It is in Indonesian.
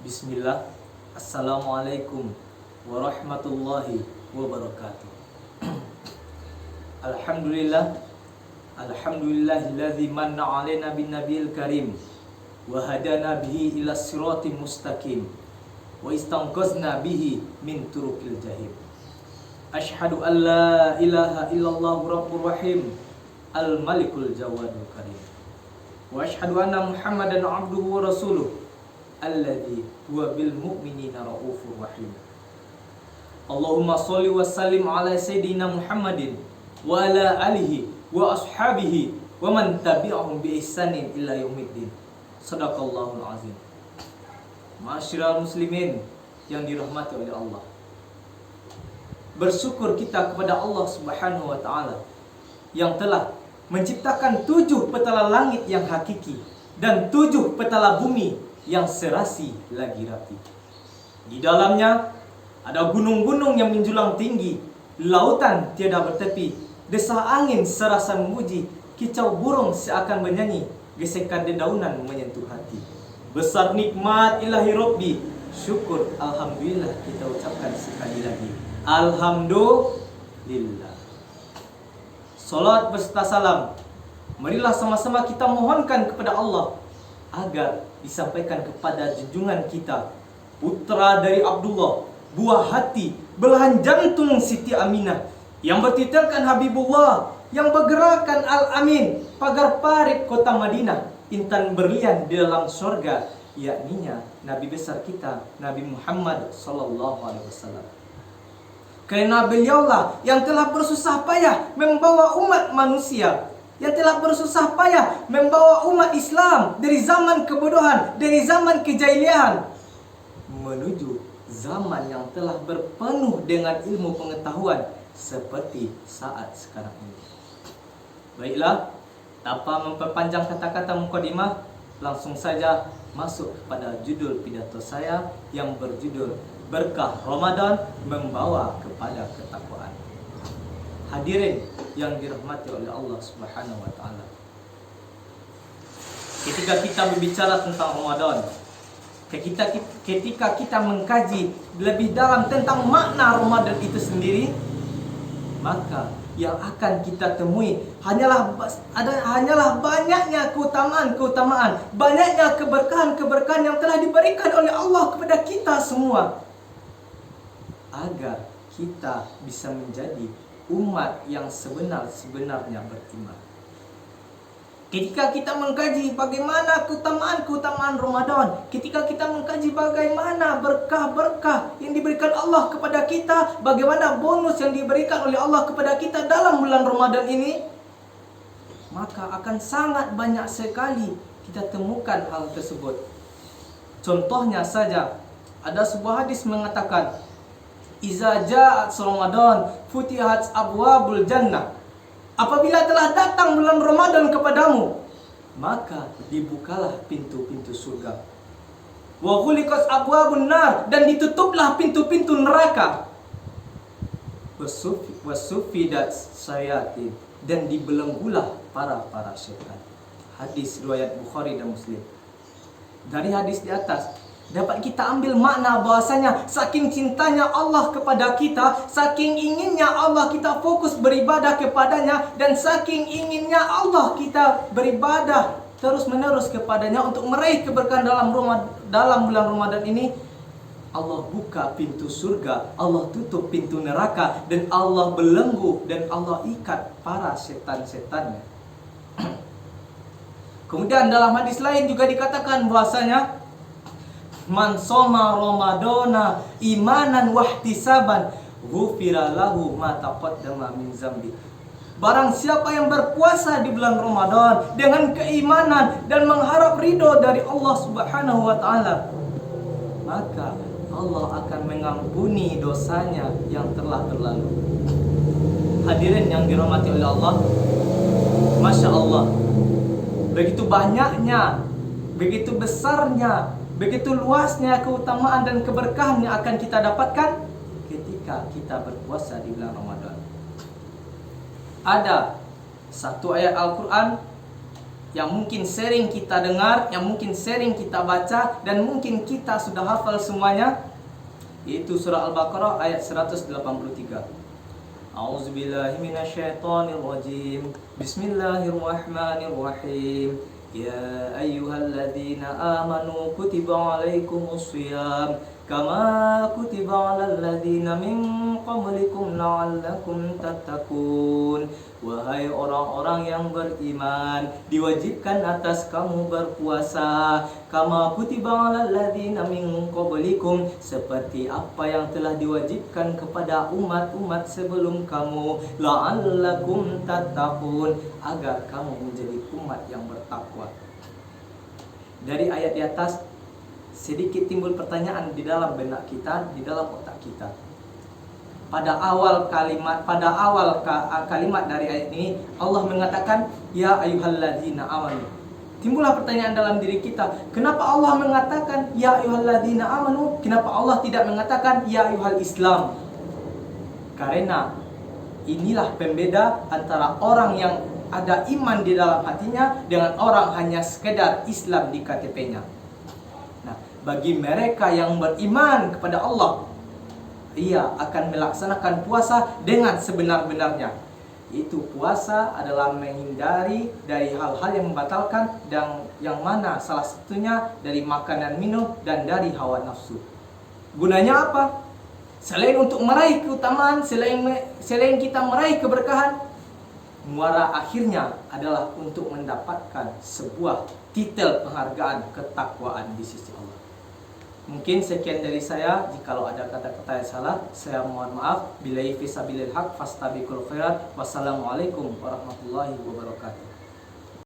Bismillah. Assalamualaikum warahmatullahi wabarakatuh. Alhamdulillah. Alhamdulillahilladzi manna 'alaina bin nabiyil karim wa hadana bihi ila siratim mustaqim wa istanqazna bihi min turuqil jahim. Asyhadu an la ilaha illallah rabbur rahim al malikul jawadul karim. Wa asyhadu anna Muhammadan 'abduhu wa rasuluh alladzi huwa bil mu'minina raufur rahim. Allahumma sholli wa sallim ala sayyidina Muhammadin wa ala alihi wa ashabihi wa man tabi'ahum bi ihsanin ila yaumiddin. Shadaqallahul azim. Ma'asyiral muslimin yang dirahmati oleh Allah. Bersyukur kita kepada Allah Subhanahu wa taala yang telah menciptakan 7 petala langit yang hakiki dan 7 petala bumi yang serasi lagi rapi. Di dalamnya ada gunung-gunung yang menjulang tinggi, lautan tiada bertepi, desah angin serasa memuji, kicau burung seakan bernyanyi, gesekan dedaunan menyentuh hati. Besar nikmat ilahi Rabbi, syukur alhamdulillah kita ucapkan sekali lagi. Alhamdulillah. Salat beserta salam, marilah sama-sama kita mohonkan kepada Allah agar disampaikan kepada junjungan kita, putra dari Abdullah, buah hati, belahan jantung Siti Aminah, yang bertitelkan Habibullah, yang bergerakan Al-Amin, pagar parik kota Madinah, intan berlian di dalam surga, yakninya Nabi besar kita, Nabi Muhammad sallallahu alaihi wasallam. Karena beliaulah yang telah bersusah payah membawa umat manusia, yang telah bersusah payah membawa umat Islam dari zaman kebodohan, dari zaman kejahilian menuju zaman yang telah berpenuh dengan ilmu pengetahuan seperti saat sekarang ini. Baiklah, tanpa memperpanjang kata-kata mukadimah, langsung saja masuk kepada judul pidato saya yang berjudul Berkah Ramadan Membawa kepada Ketakwaan. Hadirin yang dirahmati oleh Allah Subhanahu wa taala. Ketika kita berbicara tentang Ramadan, ketika kita mengkaji lebih dalam tentang makna Ramadan itu sendiri, maka yang akan kita temui hanyalah banyaknya keutamaan, banyaknya keberkahan yang telah diberikan oleh Allah kepada kita semua, agar kita bisa menjadi umat yang sebenarnya beriman. Ketika kita mengkaji bagaimana keutamaan Ramadan, ketika kita mengkaji bagaimana berkah-berkah yang diberikan Allah kepada kita, bagaimana bonus yang diberikan oleh Allah kepada kita dalam bulan Ramadan ini, maka akan sangat banyak sekali kita temukan hal tersebut. Contohnya saja, ada sebuah hadis mengatakan, Iza ja'at Ramadan futihat abwabul jannah. Apabila telah datang bulan Ramadan kepadamu, maka dibukalah pintu-pintu surga. Wa ghuliqat abwabun nar, dan ditutuplah pintu-pintu neraka. Wasufidat syayatin, dan dibelenggulah para syaitan. Hadis riwayat Bukhari dan Muslim. Dari hadis di atas dapat kita ambil makna bahwasanya saking cintanya Allah kepada kita, saking inginnya Allah kita fokus beribadah kepadanya, dan saking inginnya Allah kita beribadah terus-menerus kepadanya untuk meraih keberkahan dalam bulan Ramadan ini, Allah buka pintu surga, Allah tutup pintu neraka, dan Allah belenggu dan Allah ikat para setan-setannya. Kemudian dalam hadis lain juga dikatakan bahwasanya man soma Ramadana imanan wahtisaban ghufira lahu ma taqaddama min zambi. Barang siapa yang berpuasa di bulan Ramadan dengan keimanan dan mengharap ridho dari Allah Subhanahu wa taala, maka Allah akan mengampuni dosanya yang telah berlalu. Hadirin yang dirahmati oleh Allah, Masya Allah, begitu banyaknya, begitu besarnya, begitu luasnya keutamaan dan keberkahan yang akan kita dapatkan ketika kita berpuasa di bulan Ramadan. Ada satu ayat Al-Quran yang mungkin sering kita dengar, yang mungkin sering kita baca, dan mungkin kita sudah hafal semuanya, yaitu surah Al-Baqarah ayat 183. A'udzubillahi minasyaitonirrajim. Bismillahirrahmanirrahim. Ya ayyuhalladzina amanu kutiba alaikumus shiyam kama kutiba alal ladzina min qablikum la'allakum tattaqun. Wahai orang-orang yang beriman, diwajibkan atas kamu berpuasa kama kutiba alal ladzina min qablikum, seperti apa yang telah diwajibkan kepada umat-umat sebelum kamu, la'allakum tattaqun, agar kamu menjadi umat yang bertakwa. Dari ayat di atas sedikit timbul pertanyaan di dalam benak kita, di dalam otak kita. Pada awal kalimat dari ayat ini Allah mengatakan ya ayyuhalladzina amanu. Timbullah pertanyaan dalam diri kita, kenapa Allah mengatakan ya ayyuhalladzina amanu? Kenapa Allah tidak mengatakan ya ayyuhal Islam? Karena inilah pembeda antara orang yang ada iman di dalam hatinya dengan orang hanya sekedar Islam di KTP-nya. Nah, bagi mereka yang beriman kepada Allah, ia akan melaksanakan puasa dengan sebenar-benarnya. Itu puasa adalah menghindari dari hal-hal yang membatalkan, dan yang mana salah satunya dari makanan, minum, dan dari hawa nafsu. Gunanya apa? Selain untuk meraih keutamaan, selain kita meraih keberkahan, muara akhirnya adalah untuk mendapatkan sebuah titel penghargaan ketakwaan di sisi Allah. Mungkin sekian dari saya. Jikalau ada kata-kata yang salah, saya mohon maaf. Billahi fisabilil haq fastabiqul khairat. Wassalamualaikum warahmatullahi wabarakatuh.